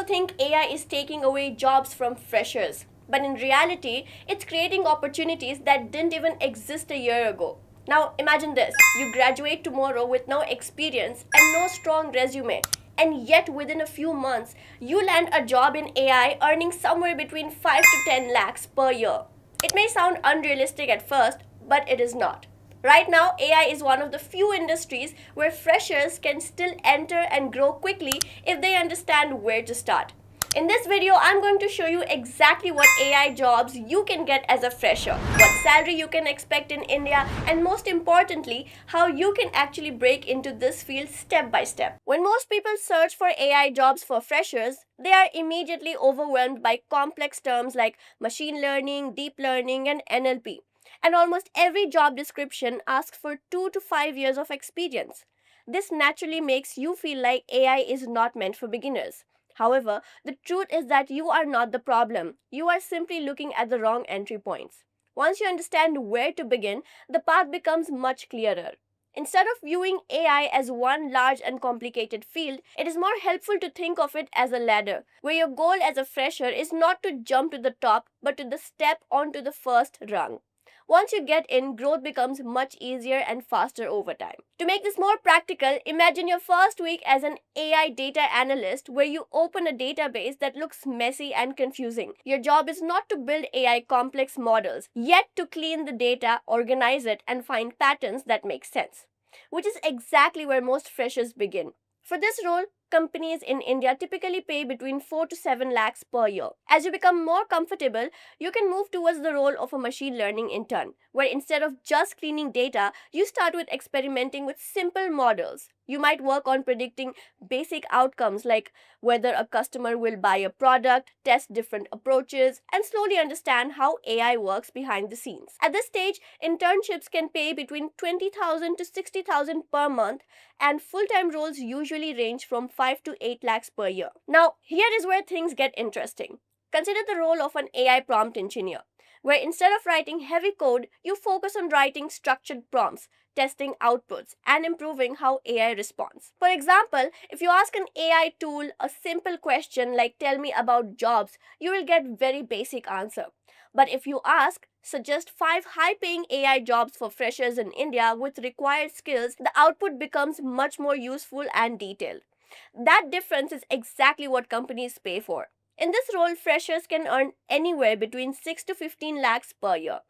think AI is taking away jobs from freshers, but in reality, it's creating opportunities that didn't even exist a year ago. Now, imagine this: you graduate tomorrow with no experience and no strong resume, and yet within a few months, you land a job in AI earning somewhere between 5 to 10 lakhs per year. It may sound unrealistic at first, but it is not. Right now, AI is one of the few industries where freshers can still enter and grow quickly if they understand where to start. In this video, I'm going to show you exactly what AI jobs you can get as a fresher, what salary you can expect in India, and most importantly, how you can actually break into this field step by step. When most people search for AI jobs for freshers, they are immediately overwhelmed by complex terms like machine learning, deep learning, and NLP. And almost every job description asks for 2 to 5 years of experience. This naturally makes you feel like AI is not meant for beginners. However, the truth is that you are not the problem. You are simply looking at the wrong entry points. Once you understand where to begin, the path becomes much clearer. Instead of viewing AI as one large and complicated field, it is more helpful to think of it as a ladder, where your goal as a fresher is not to jump to the top, but to the step onto the first rung. Once you get in, growth becomes much easier and faster over time. To make this more practical, imagine your first week as an AI data analyst where you open a database that looks messy and confusing. Your job is not to build AI complex models, yet to clean the data, organize it, and find patterns that make sense, which is exactly where most freshers begin. For this role, companies in India typically pay between 4 to 7 lakhs per year. As you become more comfortable, you can move towards the role of a machine learning intern, where instead of just cleaning data, you start with experimenting with simple models. You might work on predicting basic outcomes like whether a customer will buy a product, test different approaches, and slowly understand how AI works behind the scenes. At this stage, internships can pay between 20,000 to 60,000 per month, and full-time roles usually range from 5 to 8 lakhs per year. Now, here is where things get interesting. Consider the role of an AI prompt engineer, where instead of writing heavy code, you focus on writing structured prompts, testing outputs, and improving how AI responds. For example, if you ask an AI tool a simple question like "tell me about jobs," you will get very basic answer. But if you ask, "suggest 5 high-paying AI jobs for freshers in India with required skills," the output becomes much more useful and detailed. That difference is exactly what companies pay for. In this role, freshers can earn anywhere between 6 to 15 lakhs per year.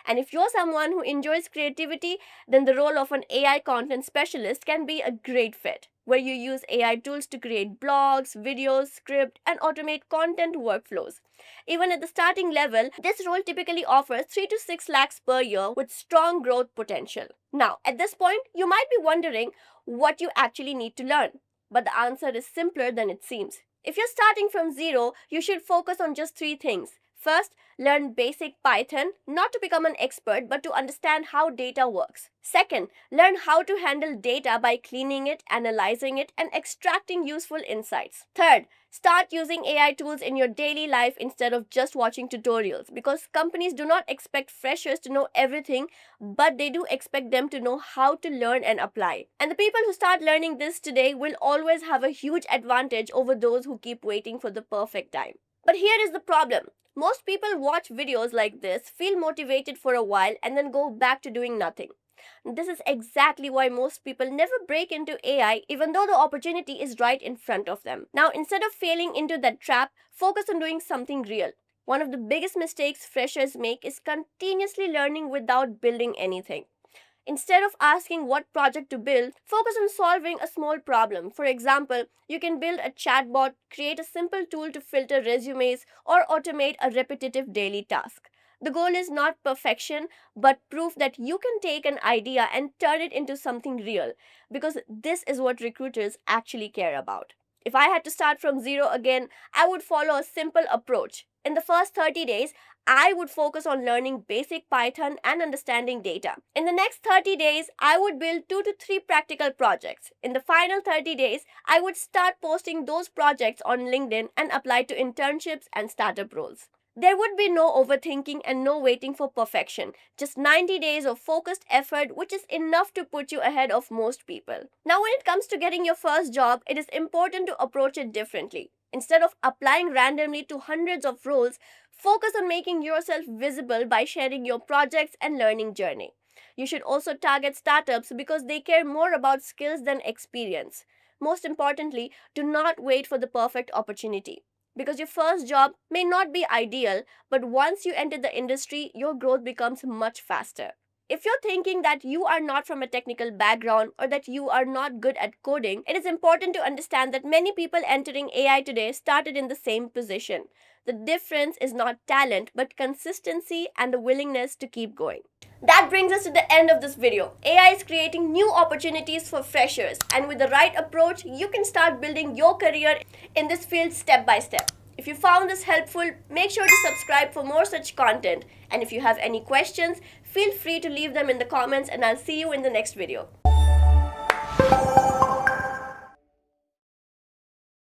And if you're someone who enjoys creativity, then the role of an AI content specialist can be a great fit, where you use AI tools to create blogs, videos, script, and automate content workflows. Even at the starting level, this role typically offers 3 to 6 lakhs per year with strong growth potential. Now, at this point, you might be wondering what you actually need to learn. But the answer is simpler than it seems. If you're starting from zero, you should focus on just 3 things. First, learn basic Python, not to become an expert, but to understand how data works. Second, learn how to handle data by cleaning it, analyzing it, and extracting useful insights. Third, start using AI tools in your daily life instead of just watching tutorials, because companies do not expect freshers to know everything, but they do expect them to know how to learn and apply. And the people who start learning this today will always have a huge advantage over those who keep waiting for the perfect time. But here is the problem. Most people watch videos like this, feel motivated for a while, and then go back to doing nothing. This is exactly why most people never break into AI even though the opportunity is right in front of them. Now, instead of failing into that trap, focus on doing something real. One of the biggest mistakes freshers make is continuously learning without building anything. Instead of asking what project to build, focus on solving a small problem. For example, you can build a chatbot, create a simple tool to filter resumes, or automate a repetitive daily task. The goal is not perfection, but proof that you can take an idea and turn it into something real, because this is what recruiters actually care about. If I had to start from zero again, I would follow a simple approach. In the first 30 days, I would focus on learning basic Python and understanding data. In the next 30 days, I would build 2 to 3 practical projects. In the final 30 days, I would start posting those projects on LinkedIn and apply to internships and startup roles. There would be no overthinking and no waiting for perfection. Just 90 days of focused effort, which is enough to put you ahead of most people. Now, when it comes to getting your first job, it is important to approach it differently. Instead of applying randomly to hundreds of roles, focus on making yourself visible by sharing your projects and learning journey. You should also target startups because they care more about skills than experience. Most importantly, do not wait for the perfect opportunity because your first job may not be ideal, but once you enter the industry, your growth becomes much faster. If you're thinking that you are not from a technical background or that you are not good at coding, it is important to understand that many people entering AI today started in the same position. The difference is not talent, but consistency and the willingness to keep going. That brings us to the end of this video. AI is creating new opportunities for freshers, and with the right approach, you can start building your career in this field step by step. If you found this helpful, make sure to subscribe for more such content. And if you have any questions, feel free to leave them in the comments, and I'll see you in the next video.